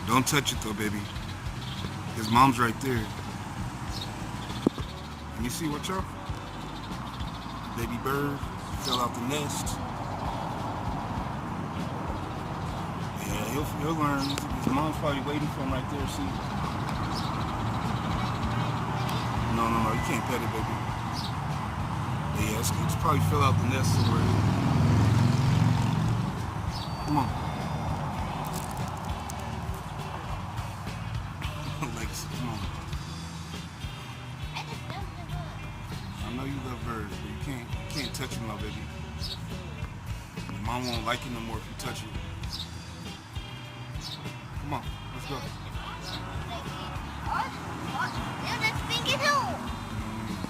Don't touch it though, baby. His mom's right there. And you see what, y'all? Baby bird fell out the nest. Yeah, he'll learn. His mom's probably waiting for him right there. See? No, you can't pet it, baby. Yeah, it's probably fell out the nest somewhere. Come on. Legaci, come on. I know you love birds, but you can't touch them now, baby. Your mom won't like it no more if you touch it. Come on, let's go. Ja, das bin genau.